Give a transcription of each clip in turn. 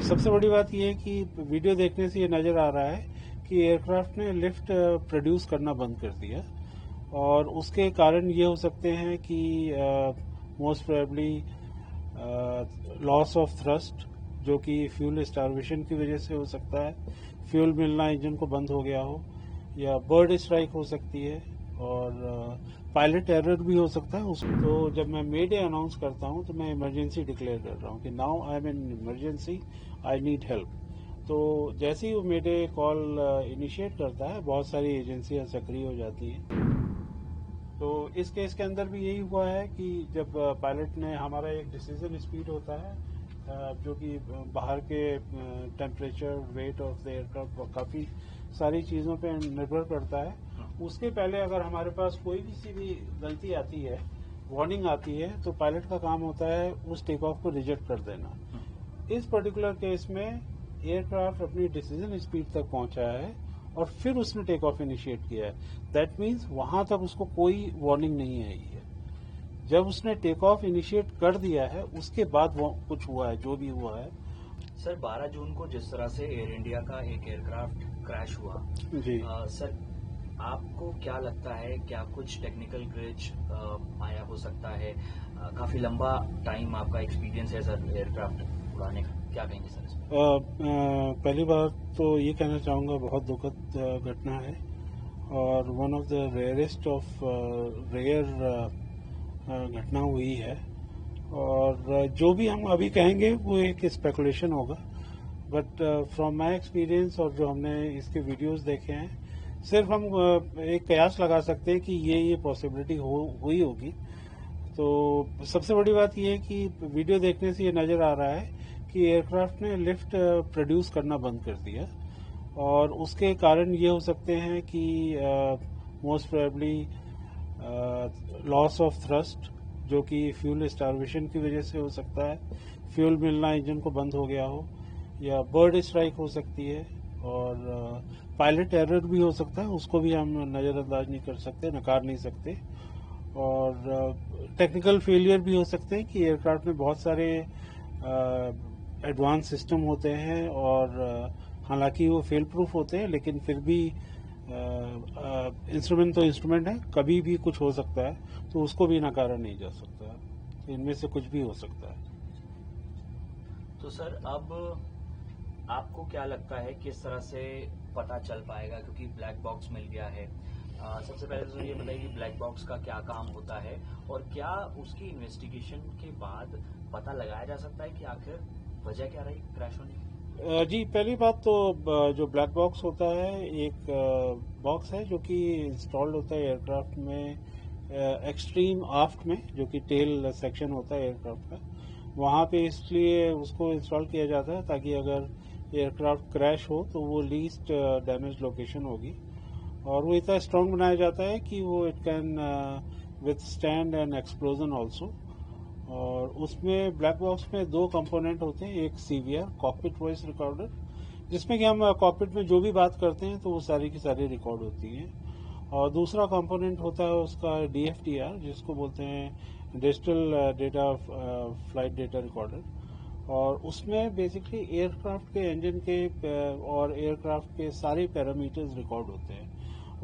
सबसे बड़ी बात यह है कि वीडियो देखने से ये नज़र आ रहा है कि एयरक्राफ्ट ने लिफ्ट प्रोड्यूस करना बंद कर दिया और उसके कारण ये हो सकते हैं कि most probably loss of thrust, जो कि फ्यूल स्टार्वेशन की वजह से हो सकता है, फ्यूल मिलना इंजन को बंद हो गया हो, या बर्ड स्ट्राइक हो सकती है और पायलट एरर भी हो सकता है। तो जब मैं मे डे अनाउंस करता हूं तो मैं इमरजेंसी डिक्लेयर कर रहा हूं कि now I am in emergency, I need help. तो जैसे ही वो मे डे कॉल इनिशिएट करता है, बहुत सारी एजेंसियां सक्रिय हो जाती हैं। तो इस केस के अंदर भी यही हुआ है कि जब पायलट ने, हमारा एक डिसीजन स्पीड होता है जो कि बाहर के temperature, weight of the aircraft, काफ़ी सारी चीज़ों पे निर्भर करता है। उसके पहले अगर हमारे पास कोई भी सी भी गलती आती है, वार्निंग आती है, तो पायलट का काम होता है उस टेक ऑफ को रिजेक्ट कर देना। इस पर्टिकुलर केस में एयरक्राफ्ट अपनी डिसीजन स्पीड तक पहुंचा है और फिर उसने टेक ऑफ इनिशिएट किया है। दैट मीन्स वहां तक उसको कोई वार्निंग नहीं आई है। जब उसने टेक ऑफ इनिशिएट कर दिया है उसके बाद वो कुछ हुआ है, जो भी हुआ है। सर 12 जून को जिस तरह से एयर इंडिया का एक एयरक्राफ्ट क्रैश हुआ जी, सर, आपको क्या लगता है, क्या कुछ टेक्निकल ग्लिच आया हो सकता है? काफी लंबा टाइम आपका एक्सपीरियंस है सर एयरक्राफ्ट उड़ाने का, क्या कहेंगे सर इसमें? पहली बात तो ये कहना चाहूँगा, बहुत दुखद घटना है और one of the rarest of rare घटना हुई है। और जो भी हम अभी कहेंगे वो एक स्पेकुलेशन होगा, बट फ्रॉम माय एक्सपीरियंस और जो हमने इसके वीडियोस देखे हैं, सिर्फ हम एक कयास लगा सकते हैं कि ये पॉसिबिलिटी हुई होगी। तो सबसे बड़ी बात यह है कि वीडियो देखने से ये नज़र आ रहा है कि एयरक्राफ्ट ने लिफ्ट प्रोड्यूस करना बंद कर दिया और उसके कारण ये हो सकते हैं कि most probably loss of thrust, जो कि फ्यूल स्टार्वेशन की वजह से हो सकता है, फ्यूल मिलना इंजन को बंद हो गया हो, या बर्ड स्ट्राइक हो सकती है और पायलट एरर भी हो सकता है। उसको भी हम नज़रअंदाज नहीं कर सकते, नकार नहीं सकते। और टेक्निकल फेलियर भी हो सकते हैं कि एयरक्राफ्ट में बहुत सारे एडवांस सिस्टम होते हैं और हालांकि वो फेल प्रूफ होते हैं, लेकिन फिर भी इंस्ट्रूमेंट तो इंस्ट्रूमेंट है, कभी भी कुछ हो सकता है, तो उसको भी नकारा नहीं जा सकता। तो इनमें से कुछ भी हो सकता है। तो सर अब आपको क्या लगता है किस तरह से पता चल पाएगा, क्योंकि ब्लैक बॉक्स मिल गया है? सबसे पहले तो ये बताइए कि ब्लैक बॉक्स का क्या काम होता है और क्या उसकी इन्वेस्टिगेशन के बाद पता लगाया जा सकता है कि आखिर वजह क्या रही क्रैश होने की? जी, पहली बात तो जो ब्लैक बॉक्स होता है, एक बॉक्स है जो कि इंस्टॉल्ड होता है एयरक्राफ्ट में एक्सट्रीम आफ्ट में, जो कि टेल सेक्शन होता है एयरक्राफ्ट का, वहाँ पे इसलिए उसको इंस्टॉल किया जाता है ताकि अगर एयरक्राफ्ट क्रैश हो तो वो लीस्ट डैमेज लोकेशन होगी। और वो इतना स्ट्रांग बनाया जाता है कि वो it can withstand N explosion also. और उसमें ब्लैक बॉक्स में दो कंपोनेंट होते हैं, एक सीवीआर कॉकपिट वॉइस रिकॉर्डर, जिसमें कि हम कॉकपिट में जो भी बात करते हैं तो वो सारी की सारी रिकॉर्ड होती हैं, और दूसरा कंपोनेंट होता है उसका डीएफटीआर, जिसको बोलते हैं digital data flight data recorder. और उसमें बेसिकली एयरक्राफ्ट के इंजन के और एयरक्राफ्ट के सारे पैरामीटर्स रिकॉर्ड होते हैं।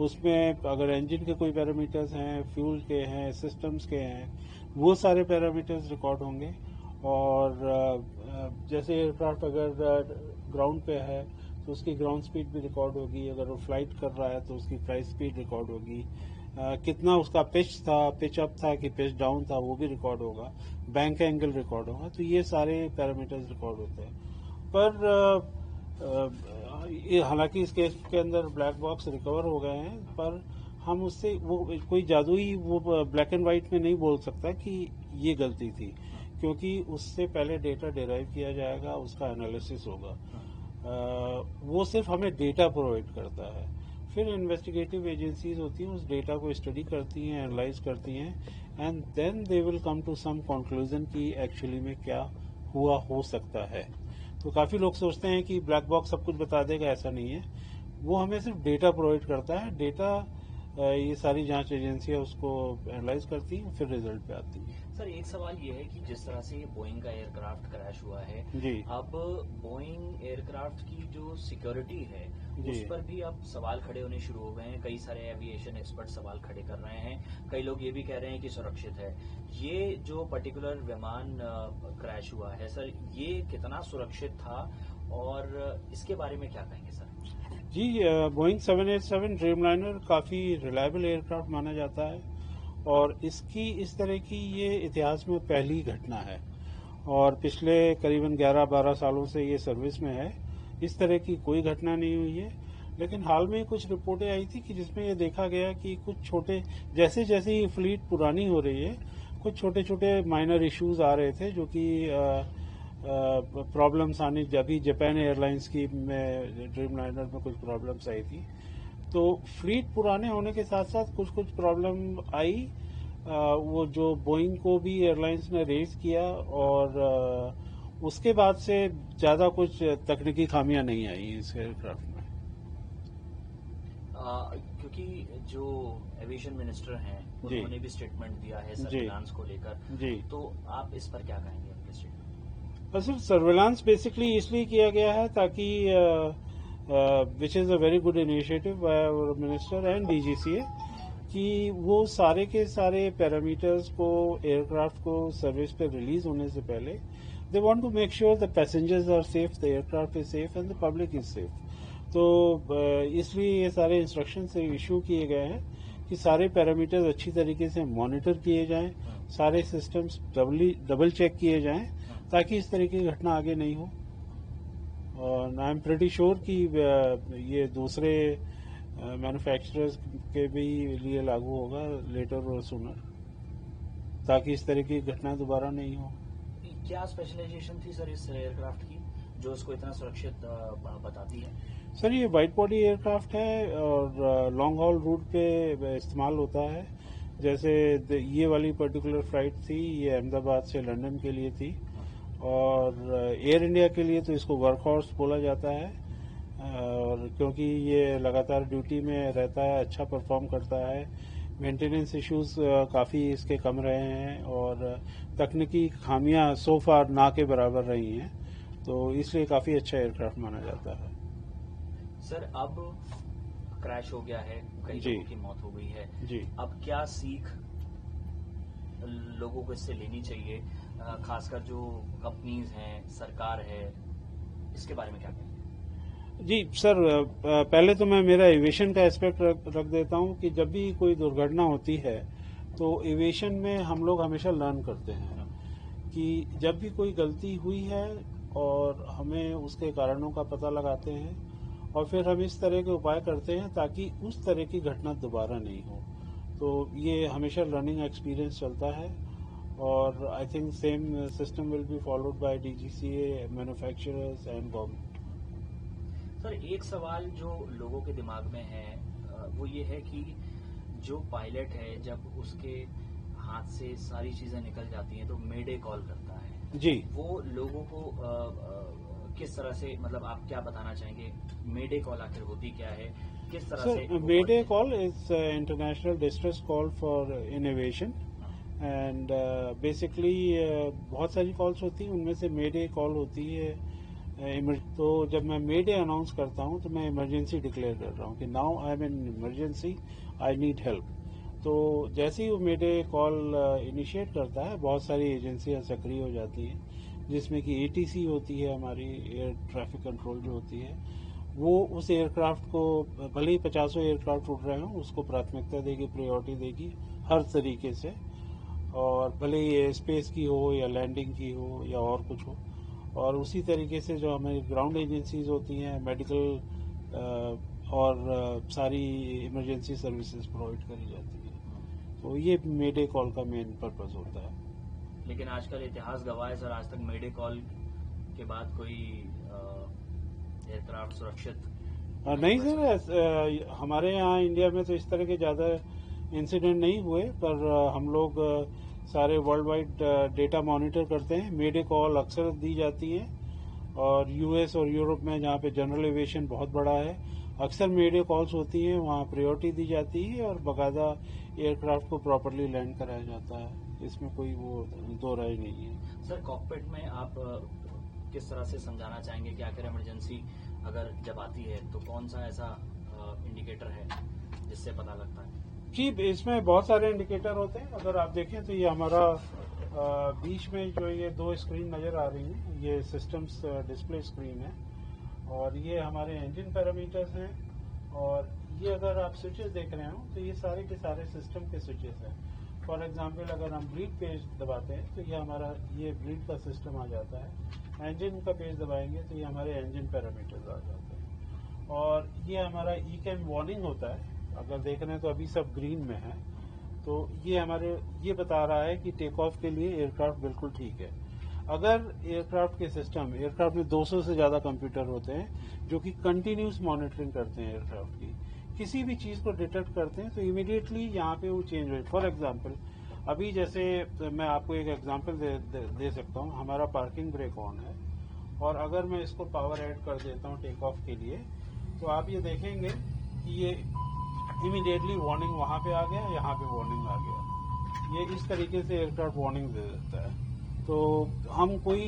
उसमें अगर इंजन के कोई पैरामीटर्स हैं, फ्यूल के हैं, सिस्टम्स के हैं, वो सारे पैरामीटर्स रिकॉर्ड होंगे। और जैसे एयरक्राफ्ट अगर ग्राउंड पे है तो उसकी ग्राउंड स्पीड भी रिकॉर्ड होगी, अगर वो फ्लाइट कर रहा है तो उसकी फ्लाइट स्पीड रिकॉर्ड होगी, कितना उसका पिच था, पिच अप था कि पिच डाउन था, वो भी रिकॉर्ड होगा, बैंक एंगल रिकॉर्ड होगा। तो ये सारे पैरामीटर्स रिकॉर्ड होते हैं। पर हालांकि इस केस के अंदर ब्लैक बॉक्स रिकवर हो गए हैं, पर हम उससे वो कोई जादुई वो ब्लैक एंड व्हाइट में नहीं बोल सकता कि ये गलती थी, क्योंकि उससे पहले डेटा डिराइव किया जाएगा, उसका एनालिसिस होगा। वो सिर्फ हमें डेटा प्रोवाइड करता है, फिर इन्वेस्टिगेटिव एजेंसीज होती हैं, उस डेटा को स्टडी करती हैं, एनालाइज करती हैं, and then they will come to some conclusion कि एक्चुअली में क्या हुआ हो सकता है। तो काफी लोग सोचते हैं कि ब्लैक बॉक्स सब कुछ बता देगा, ऐसा नहीं है। वो हमें सिर्फ डेटा प्रोवाइड करता है, डेटा ये सारी जांच एजेंसियां उसको एनालाइज करती हैं, फिर रिजल्ट पे आती हैं। सर एक सवाल ये है कि जिस तरह से ये बोइंग का एयरक्राफ्ट क्रैश हुआ है, जी अब बोइंग एयरक्राफ्ट की जो सिक्योरिटी है जी उस पर भी अब सवाल खड़े होने शुरू हो गए हैं। कई सारे एविएशन एक्सपर्ट सवाल खड़े कर रहे हैं, कई लोग ये भी कह रहे हैं कि सुरक्षित है। ये जो पर्टिकुलर विमान क्रैश हुआ है सर, ये कितना सुरक्षित था और इसके बारे में क्या कहेंगे सर? जी, बोइंग 787 ड्रीमलाइनर काफ़ी रिलायबल एयरक्राफ्ट माना जाता है और इसकी इस तरह की ये इतिहास में पहली घटना है और पिछले करीबन 11-12 सालों से ये सर्विस में है। इस तरह की कोई घटना नहीं हुई है, लेकिन हाल में कुछ रिपोर्टें आई थी कि जिसमें ये देखा गया कि कुछ छोटे, जैसे जैसे ये फ्लीट पुरानी हो रही है, कुछ छोटे छोटे माइनर इश्यूज आ रहे थे जो कि प्रॉब्लम्स आनी, अभी जापान एयरलाइंस की में ड्रीमलाइनर में कुछ प्रॉब्लम्स आई थी। तो फ्लीट पुराने होने के साथ साथ कुछ कुछ प्रॉब्लम आई, वो जो बोइंग को भी एयरलाइंस ने रेज किया और उसके बाद से ज्यादा कुछ तकनीकी खामियां नहीं आई इस एयरक्राफ्ट में। क्योंकि जो एविएशन मिनिस्टर हैं जी उन्होंने भी स्टेटमेंट दिया है जी सर्विलांस को लेकर, जी। तो आप इस पर क्या कहेंगे उनके स्टेटमेंट? सिर्फ सर्विलांस बेसिकली इसलिए किया गया है ताकि which is a very good initiative by our minister and DGCA कि वो सारे के सारे पैरामीटर्स को एयरक्राफ्ट को सर्विस पे रिलीज होने से पहले they want to make sure the passengers are safe, the aircraft is safe and the public is safe. तो इसलिए ये सारे इंस्ट्रक्शन से इशू किए गए हैं कि सारे पैरामीटर्स अच्छी तरीके से मॉनिटर किए जाएं, सारे सिस्टम्स डबल चेक किए जाएं ताकि इस तरह की घटना आगे नहीं हो। और आई एम प्रेटी श्योर कि ये दूसरे मैन्युफैक्चरर्स के भी लिए लागू होगा लेटर और सूनर, ताकि इस तरह की घटना दोबारा नहीं हो। क्या स्पेशलाइजेशन थी सर इस एयरक्राफ्ट की जो इसको इतना सुरक्षित बताती है? सर ये वाइड बॉडी एयरक्राफ्ट है और लॉन्ग हॉल रूट पे इस्तेमाल होता है। जैसे ये वाली पर्टिकुलर फ्लाइट थी, ये अहमदाबाद से लंदन के लिए थी और एयर इंडिया के लिए तो इसको वर्क हॉर्स बोला जाता है और क्योंकि ये लगातार ड्यूटी में रहता है, अच्छा परफॉर्म करता है, मेंटेनेंस इश्यूज काफ़ी इसके कम रहे हैं और तकनीकी खामियां सो फार ना के बराबर रही हैं, तो इसलिए काफ़ी अच्छा एयरक्राफ्ट माना जाता है। सर अब क्रैश हो गया है, कई जी लोगों की मौत हो गई है, जी। अब क्या सीख लोगों को इससे लेनी चाहिए, खासकर जो कंपनीज हैं, सरकार है, इसके बारे में क्या कहेंगे? जी सर, पहले तो मैं मेरा एविएशन का एस्पेक्ट रख देता हूं कि जब भी कोई दुर्घटना होती है तो एविएशन में हम लोग हमेशा लर्न करते हैं कि जब भी कोई गलती हुई है और हमें उसके कारणों का पता लगाते हैं और फिर हम इस तरह के उपाय करते हैं ताकि उस तरह की घटना दोबारा नहीं हो। तो ये हमेशा लर्निंग एक्सपीरियंस चलता है और I think same system will be followed by DGCA, manufacturers and government. Sir एक सवाल जो लोगों के दिमाग में है वो ये है कि जो पायलट है जब उसके हाथ से सारी चीजें निकल जाती हैं तो मेडे कॉल करता है जी, वो लोगों को किस तरह से, मतलब आप क्या बताना चाहेंगे, मेडे कॉल आखिर होती क्या है, किस तरह से? Sir mayday call is international distress call for in aviation and basically बहुत सारी कॉल्स होती हैं, उनमें से मेडे कॉल होती है। तो जब मैं मेडे अनाउंस करता हूं तो मैं इमरजेंसी डिक्लेयर कर रहा हूं कि now I am in emergency, I need help. तो जैसे ही वो मेडे कॉल इनिशिएट करता है बहुत सारी एजेंसियां सक्रिय हो जाती हैं, जिसमें कि एटीसी होती है, हमारी एयर ट्रैफिक कंट्रोल जो होती है, वो उस एयरक्राफ्ट को भले ही 50 एयरक्राफ्ट उड़ रहे हों उसको प्राथमिकता देगी, प्रायोरिटी देगी हर तरीके से, और भले ही एयर स्पेस की हो या लैंडिंग की हो या और कुछ हो। और उसी तरीके से जो हमारी ग्राउंड एजेंसीज होती हैं, मेडिकल और सारी इमरजेंसी सर्विसेज प्रोवाइड करी जाती है। तो ये मेडे कॉल का मेन पर्पस होता है। लेकिन आजकल इतिहास गवाह है सर, आज तक मेडे कॉल के बाद कोई एयरक्राफ्ट सुरक्षित नहीं सर, हमारे यहाँ इंडिया में तो इस तरह के ज़्यादा इंसिडेंट नहीं हुए, पर हम लोग सारे वर्ल्ड वाइड डेटा मॉनिटर करते हैं। मेडे कॉल अक्सर दी जाती है और यूएस और यूरोप में जहाँ पे जनरल एविएशन बहुत बड़ा है, अक्सर मेडे कॉल्स होती हैं, वहाँ प्रायोरिटी दी जाती है और बाकायदा एयरक्राफ्ट को प्रॉपरली लैंड कराया जाता है। इसमें कोई वो दो राय नहीं है। सर कॉकपिट में आप किस तरह से समझाना चाहेंगे कि आखिर इमरजेंसी अगर जब आती है तो कौन सा ऐसा इंडिकेटर है जिससे पता लगता है? जी, इसमें बहुत सारे इंडिकेटर होते हैं। अगर आप देखें तो ये हमारा बीच में जो ये दो स्क्रीन नजर आ रही हैं, ये सिस्टम्स डिस्प्ले स्क्रीन है और ये हमारे इंजन पैरामीटर्स हैं। और ये अगर आप स्विचेस देख रहे हो तो ये सारे के सारे सिस्टम के स्विचेस हैं। फॉर एग्जांपल अगर हम ब्रीड पेज दबाते हैं तो ये हमारा ये ब्रीड का सिस्टम आ जाता है। इंजन का पेज दबाएंगे तो ये हमारे इंजन पैरामीटर्स आ जाते हैं। और ये हमारा ई कैम वार्निंग होता है। अगर देख रहे हैं तो अभी सब ग्रीन में है, तो ये हमारे ये बता रहा है कि टेक ऑफ के लिए एयरक्राफ्ट बिल्कुल ठीक है। अगर एयरक्राफ्ट के सिस्टम, एयरक्राफ्ट में 200 से ज्यादा कंप्यूटर होते हैं जो कि कंटिन्यूस मॉनिटरिंग करते हैं एयरक्राफ्ट की, किसी भी चीज को डिटेक्ट करते हैं तो इमीडिएटली यहाँ पे वो चेंज हो। फॉर एग्जाम्पल अभी जैसे मैं आपको एक एग्जाम्पल दे सकता हूँ। हमारा पार्किंग ब्रेक ऑन है और अगर मैं इसको पावर ऐड कर देता हूँ टेक ऑफ के लिए, तो आप ये देखेंगे कि ये इमीडिएटली वार्निंग वहां पे आ गया, यहाँ पे वार्निंग आ गया। ये इस तरीके से एयरक्राफ्ट वार्निंग दे देता है। तो हम कोई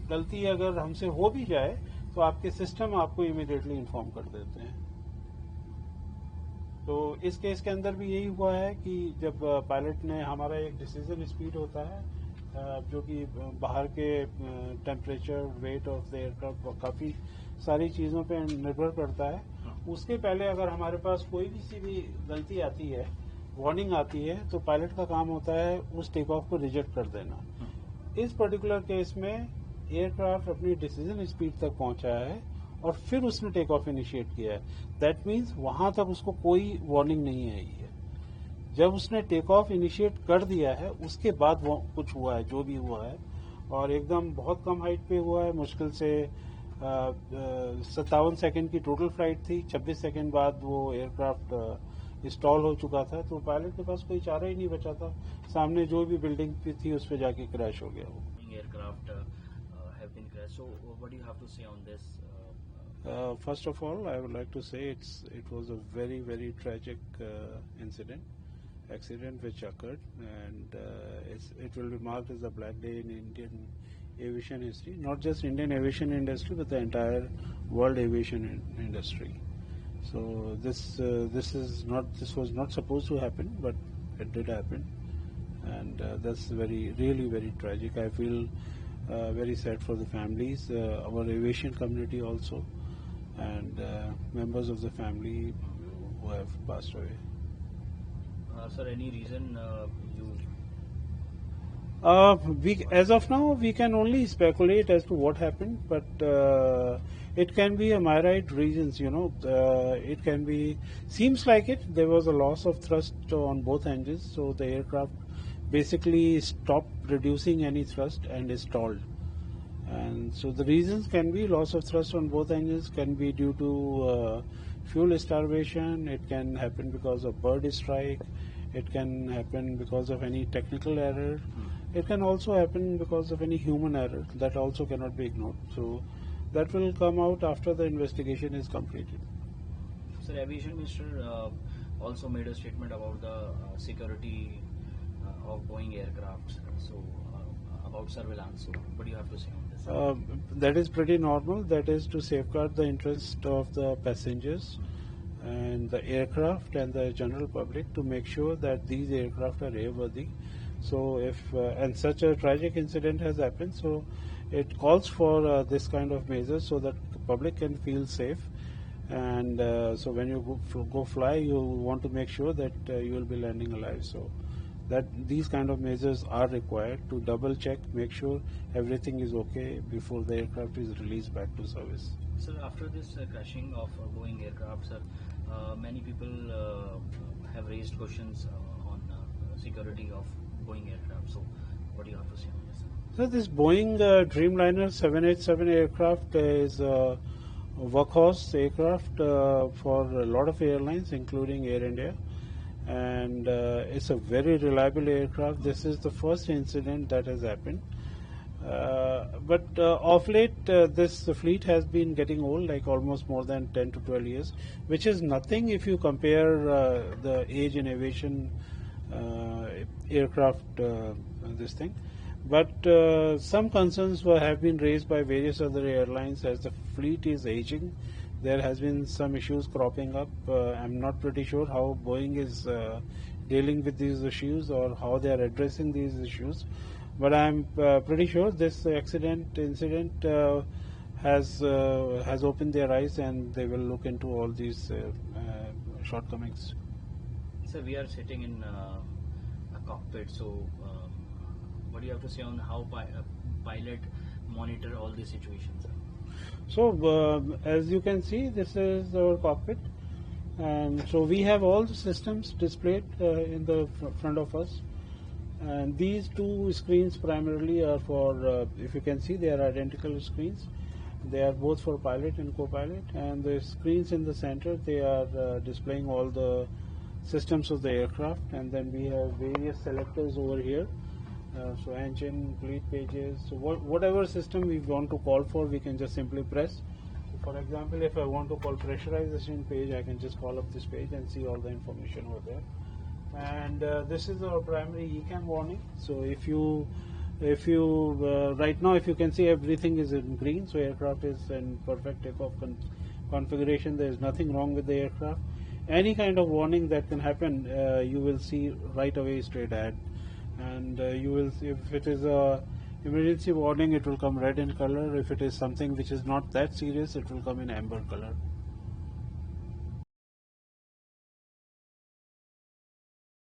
गलती अगर हमसे हो भी जाए तो आपके सिस्टम आपको इमीडिएटली इन्फॉर्म कर देते हैं। तो इस केस के अंदर भी यही हुआ है कि जब पायलट ने, हमारा एक डिसीजन स्पीड होता है जो कि बाहर के temperature, weight of the aircraft, काफी सारी चीजों पे निर्भर करता है। उसके पहले अगर हमारे पास कोई भी सी भी गलती आती है, वार्निंग आती है, तो पायलट का काम होता है उस टेक ऑफ को रिजेक्ट कर देना। इस पर्टिकुलर केस में एयरक्राफ्ट अपनी डिसीजन स्पीड तक पहुंचा है और फिर उसने टेक ऑफ इनिशिएट किया है। दैट मीन्स वहां तक उसको कोई वार्निंग नहीं आई है। जब उसने टेक ऑफ इनिशिएट कर दिया है उसके बाद वो कुछ हुआ है, जो भी हुआ है, और एकदम बहुत कम हाइट पे हुआ है। मुश्किल से 57 सेकेंड की टोटल फ्लाइट थी। 26 सेकेंड बाद वो एयरक्राफ्ट इंस्टॉल हो चुका था। तो पायलट के पास कोई चारा ही नहीं बचा था, सामने जो भी बिल्डिंग थी उस पर जाके क्रैश हो गया वो। Aircraft have been crashed. So what do you have to say on this? First of all, I would like to say it was a very, very tragic accident which occurred, and it will be marked as a black day in Indian aviation history. Not just Indian aviation industry, but the entire world aviation industry. So this was not supposed to happen, but it did happen, and that's really very tragic. I feel very sad for the families, our aviation community also, and members of the family who have passed away. Sir, any reason you? As of now, we can only speculate as to what happened, but it can be a myriad reasons. It can be, seems like it. There was a loss of thrust on both engines, so the aircraft basically stopped producing any thrust and is stalled. And so the reasons can be loss of thrust on both engines, can be due to fuel starvation. It can happen because of bird strike. It can happen because of any technical error. It can also happen because of any human error. That also cannot be ignored. So that will come out after the investigation is completed. Sir, Aviation Minister also made a statement about the security of Boeing aircrafts. So about surveillance. So what do you have to say on this? That is pretty normal. That is to safeguard the interest of the passengers and the aircraft and the general public, to make sure that these aircraft are airworthy. So if and such a tragic incident has happened, so it calls for this kind of measures so that the public can feel safe. And so when you go fly, you want to make sure that you will be landing alive. So that these kind of measures are required to double check, make sure everything is okay before the aircraft is released back to service. Sir, after this crashing of Boeing aircraft, sir, many people have raised questions on security of Boeing aircraft. So what do you have to say on this? So this Boeing Dreamliner 787 aircraft is a workhorse aircraft for a lot of airlines, including Air India. And it's a very reliable aircraft. This is the first incident that has happened. But of late, this fleet has been getting old, like almost more than 10 to 12 years, which is nothing if you compare the age in aviation aircraft this thing. But some concerns have been raised by various other airlines as the fleet is aging. There has been some issues cropping up. I'm not pretty sure how Boeing is dealing with these issues or how they are addressing these issues. But I'm pretty sure this incident has opened their eyes, and they will look into all these shortcomings. So we are sitting in a cockpit. So what do you have to say on how pilot monitor all these situations? So as you can see, this is our cockpit, and so we have all the systems displayed in the front of us. And these two screens primarily are for, if you can see, they are identical screens. They are both for pilot and co-pilot, and the screens in the center, they are displaying all the systems of the aircraft. And then we have various selectors over here. So engine, fleet pages, so whatever system we want to call for, we can just simply press. For example, if I want to call pressurization page, I can just call up this page and see all the information over there. And this is our primary ECAM warning. So if you right now, if you can see, everything is in green, so aircraft is in perfect takeoff configuration. There is nothing wrong with the aircraft. Any kind of warning that can happen, you will see right away straight ahead. And you will, if it is a emergency warning, it will come red in color. If it is something which is not that serious, it will come in amber color.